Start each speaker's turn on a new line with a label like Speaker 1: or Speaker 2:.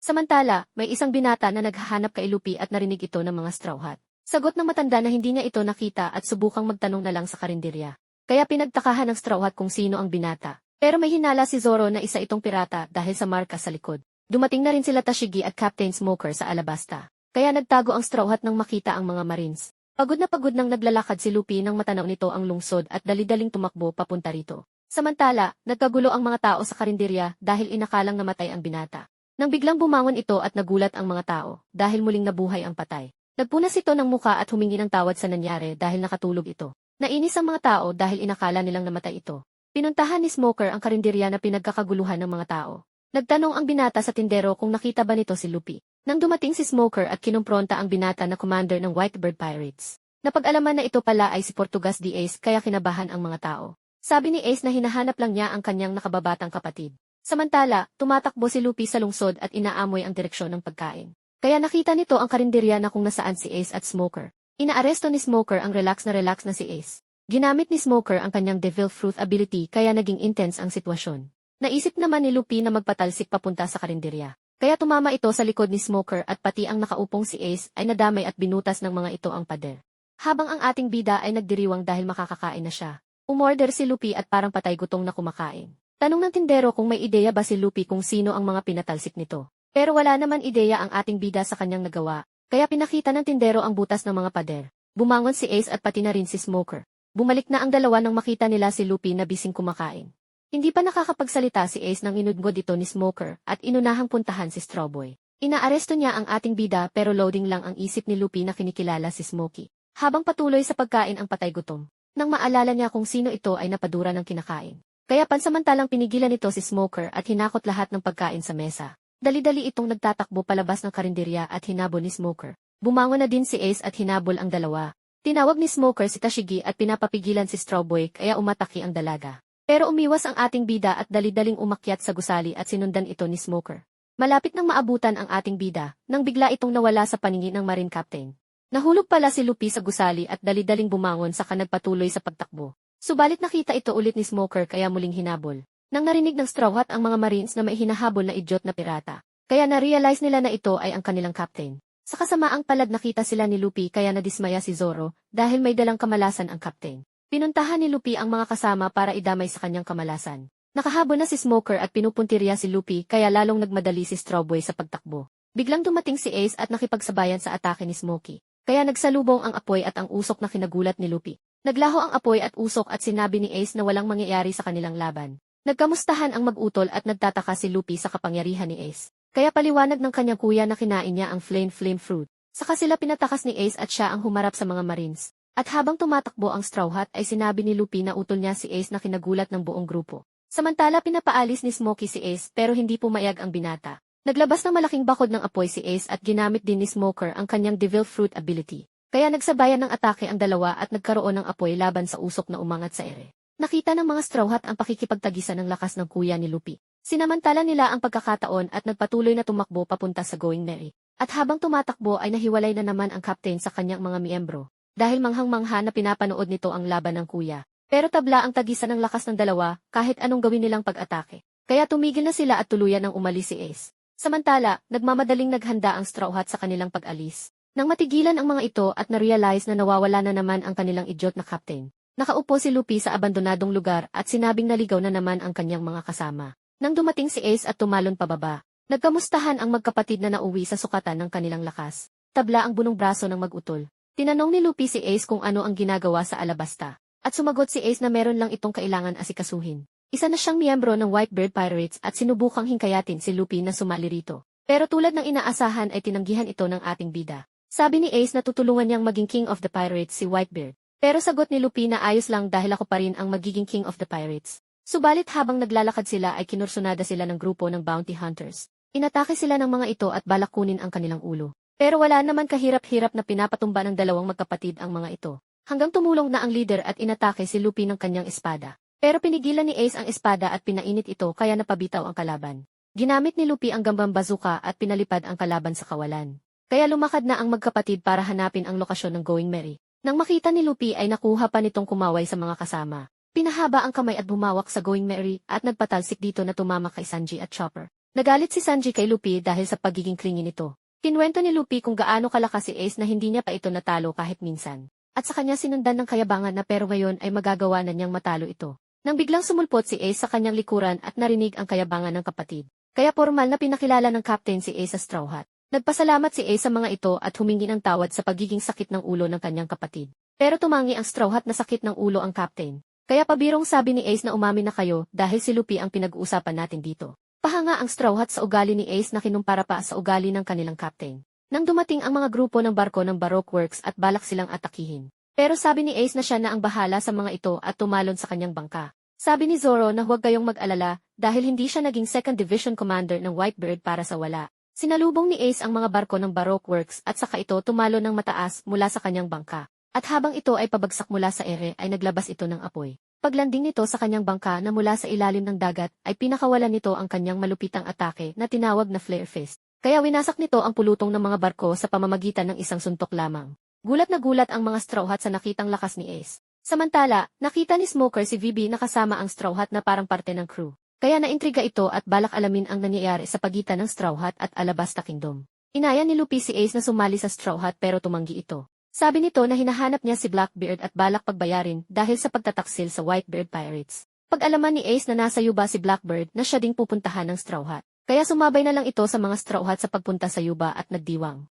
Speaker 1: Samantala, may isang binata na naghahanap kay Lupi at narinig ito ng mga Straw Hat. Sagot ng matanda na hindi niya ito nakita at subukang magtanong na lang sa karinderya. Kaya pinagtakahan ng Straw Hat kung sino ang binata. Pero may hinala si Zoro na isa itong pirata dahil sa marka sa likod. Dumating na rin sila Tashigi at Captain Smoker sa Alabasta. Kaya nagtago ang Straw Hat nang makita ang mga Marines. Pagod na pagod nang naglalakad si Lupi nang matanaw nito ang lungsod at dali-daling tumakbo papunta rito. Samantala, nagkagulo ang mga tao sa karinderya dahil inakalang namatay ang binata. Nang biglang bumangon ito at nagulat ang mga tao dahil muling nabuhay ang patay. Nagpunas ito ng muka at humingi ng tawad sa nangyari dahil nakatulog ito. Nainis ang mga tao dahil inakala nilang namatay ito. Pinuntahan ni Smoker ang karinderya na pinagkakaguluhan ng mga tao. Nagtanong ang binata sa tindero kung nakita ba nito si Lupi. Nang dumating si Smoker at kinumpronta ang binata na commander ng Whitebird Pirates. Napag-alaman na ito pala ay si Portugas de Ace kaya kinabahan ang mga tao. Sabi ni Ace na hinahanap lang niya ang kanyang nakababatang kapatid. Samantala, tumatakbo si Lupi sa lungsod at inaamoy ang direksyon ng pagkain. Kaya nakita nito ang karinderya na kung nasaan si Ace at Smoker. Inaaresto ni Smoker ang relax na si Ace. Ginamit ni Smoker ang kanyang Devil Fruit ability kaya naging intense ang sitwasyon. Naisip naman ni Lupi na magpatalsik papunta sa karinderya. Kaya tumama ito sa likod ni Smoker at pati ang nakaupong si Ace ay nadamay at binutas ng mga ito ang pader. Habang ang ating bida ay nagdiriwang dahil makakakain na siya. Umorder si Lupi at parang patay gutom na kumakain. Tanong ng tindero kung may ideya ba si Lupi kung sino ang mga pinatalsik nito. Pero wala naman ideya ang ating bida sa kanyang nagawa, kaya pinakita ng tindero ang butas ng mga pader. Bumangon si Ace at pati na rin si Smoker. Bumalik na ang dalawa nang makita nila si Lupi na bising kumakain. Hindi pa nakakapagsalita si Ace nang inudgod ito ni Smoker at inunahang puntahan si Strawboy. Inaaresto niya ang ating bida pero loading lang ang isip ni Lupi na kinikilala si Smokey. Habang patuloy sa pagkain ang patay gutom. Nang maalala niya kung sino ito ay napadura ng kinakain. Kaya pansamantalang pinigilan nito si Smoker at hinakot lahat ng pagkain sa mesa. Dali-dali itong nagtatakbo palabas ng karinderya at hinabol ni Smoker. Bumangon na din si Ace at hinabol ang dalawa. Tinawag ni Smoker si Tashigi at pinapapigilan si Strawboy kaya umatake ang dalaga. Pero umiwas ang ating bida at dali-daling umakyat sa gusali at sinundan ito ni Smoker. Malapit nang maabutan ang ating bida, nang bigla itong nawala sa paningin ng Marine Captain. Nahulog pala si Lupi sa gusali at dali-daling bumangon saka nagpatuloy sa pagtakbo. Subalit nakita ito ulit ni Smoker kaya muling hinabol. Nang narinig ng Straw Hat ang mga Marines na may hinahabol na idiot na pirata, kaya na-realize nila na ito ay ang kanilang captain. Sa kasamaang palad nakita sila ni Lupi kaya nadismaya si Zoro dahil may dalang kamalasan ang captain. Pinuntahan ni Lupi ang mga kasama para idamay sa kanyang kamalasan. Nakahabol na si Smoker at pinupuntirya si Lupi kaya lalong nagmadali si Strawboy sa pagtakbo. Biglang dumating si Ace at nakipagsabayan sa atake ni Smokey. Kaya nagsalubong ang apoy at ang usok na kinagulat ni Lupi. Naglaho ang apoy at usok at sinabi ni Ace na walang mangyayari sa kanilang laban. Nagkamustahan ang mag-utol at nagtataka si Lupi sa kapangyarihan ni Ace. Kaya paliwanag ng kanyang kuya na kinain niya ang flame fruit. Saka sila pinatakas ni Ace at siya ang humarap sa mga Marines. At habang tumatakbo ang Straw Hat ay sinabi ni Lupi na utol niya si Ace na kinagulat ng buong grupo. Samantala pinapaalis ni Smokey si Ace pero hindi pumayag ang binata. Naglabas ng malaking bakod ng apoy si Ace at ginamit din ni Smoker ang kanyang Devil Fruit ability. Kaya nagsabayan ng atake ang dalawa at nagkaroon ng apoy laban sa usok na umangat sa ere. Nakita ng mga Straw Hat ang pakikipagtagisan ng lakas ng kuya ni Lupi. Sinamantala nila ang pagkakataon at nagpatuloy na tumakbo papunta sa Going Merry. At habang tumatakbo ay nahiwalay na naman ang captain sa kanyang mga miyembro. Dahil manghang-mangha na pinapanood nito ang laban ng kuya. Pero tabla ang tagisan ng lakas ng dalawa kahit anong gawin nilang pag-atake. Kaya tumigil na sila at tuluyan ng umalis si Ace. Samantala, nagmamadaling naghanda ang Straw Hat sa kanilang pag-alis. Nang matigilan ang mga ito at na-realize na nawawala na naman ang kanilang idiot na captain. Nakaupo si Lupi sa abandonadong lugar at sinabing naligaw na naman ang kanyang mga kasama. Nang dumating si Ace at tumalon pababa, nagkamustahan ang magkapatid na nauwi sa sukatan ng kanilang lakas. Tabla ang bunong braso ng mag-utol. Tinanong ni Lupi si Ace kung ano ang ginagawa sa Alabasta. At sumagot si Ace na meron lang itong kailangan asikasuhin. Isa na siyang miyembro ng Whitebird Pirates at sinubukang hingkayatin si Lupi na sumali rito. Pero tulad ng inaasahan ay tinanggihan ito ng ating bida. Sabi ni Ace na tutulungan niyang maging King of the Pirates si Whitebeard. Pero sagot ni Lupi na ayos lang dahil ako pa rin ang magiging King of the Pirates. Subalit habang naglalakad sila ay kinursunada sila ng grupo ng bounty hunters. Inatake sila ng mga ito at balak kunin ang kanilang ulo. Pero wala naman kahirap-hirap na pinapatumba ng dalawang magkapatid ang mga ito. Hanggang tumulong na ang leader at inatake si Lupi ng kanyang espada. Pero pinigilan ni Ace ang espada at pinainit ito kaya napabitaw ang kalaban. Ginamit ni Lupi ang gambang bazooka at pinalipad ang kalaban sa kawalan. Kaya lumakad na ang magkapatid para hanapin ang lokasyon ng Going Merry. Nang makita ni Lupi ay nakuha pa nitong kumaway sa mga kasama. Pinahaba ang kamay at bumawak sa Going Merry at nagpatalsik dito na tumama kay Sanji at Chopper. Nagalit si Sanji kay Luffy dahil sa pagiging clingy nito. Kinwento ni Luffy kung gaano kalakas si Ace na hindi niya pa ito natalo kahit minsan. At sa kanya sinundan ng kayabangan na pero ngayon ay magagawa na niyang matalo ito. Nang biglang sumulpot si Ace sa kanyang likuran at narinig ang kayabangan ng kapatid. Kaya formal na pinakilala ng captain si Ace sa Straw Hat. Nagpasalamat si Ace sa mga ito at humingi ng tawad sa pagiging sakit ng ulo ng kanyang kapatid. Pero tumangi ang Straw Hat na sakit ng ulo ang captain. Kaya pabirong sabi ni Ace na umamin na kayo dahil si Luffy ang pinag-uusapan natin dito. Pahanga ang Straw Hat sa ugali ni Ace na kinumpara pa sa ugali ng kanilang captain. Nang dumating ang mga grupo ng barko ng Baroque Works at balak silang atakihin. Pero sabi ni Ace na siya na ang bahala sa mga ito at tumalon sa kanyang bangka. Sabi ni Zoro na huwag kayong mag-alala dahil hindi siya naging 2nd Division Commander ng Whitebeard para sa wala. Sinalubong ni Ace ang mga barko ng Baroque Works at saka ito tumalon ng mataas mula sa kanyang bangka. At habang ito ay pabagsak mula sa ere ay naglabas ito ng apoy. Paglanding nito sa kanyang bangka na mula sa ilalim ng dagat ay pinakawalan nito ang kanyang malupitang atake na tinawag na Flare Fist. Kaya winasak nito ang pulutong ng mga barko sa pamamagitan ng isang suntok lamang. Gulat na gulat ang mga Straw Hat sa nakitang lakas ni Ace. Samantala, nakita ni Smoker si VB na kasama ang Straw Hat na parang parte ng crew. Kaya naintriga ito at balak alamin ang nangyayari sa pagitan ng Straw Hat at Alabasta Kingdom. Inaya ni Luffy si Ace na sumali sa Straw Hat pero tumanggi ito. Sabi nito na hinahanap niya si Blackbeard at balak pagbayarin dahil sa pagtataksil sa Whitebeard Pirates. Pag-alaman ni Ace na nasa Yuba si Blackbeard na siya ding pupuntahan ng Straw Hat. Kaya sumabay na lang ito sa mga Straw Hat sa pagpunta sa Yuba at nagdiwang.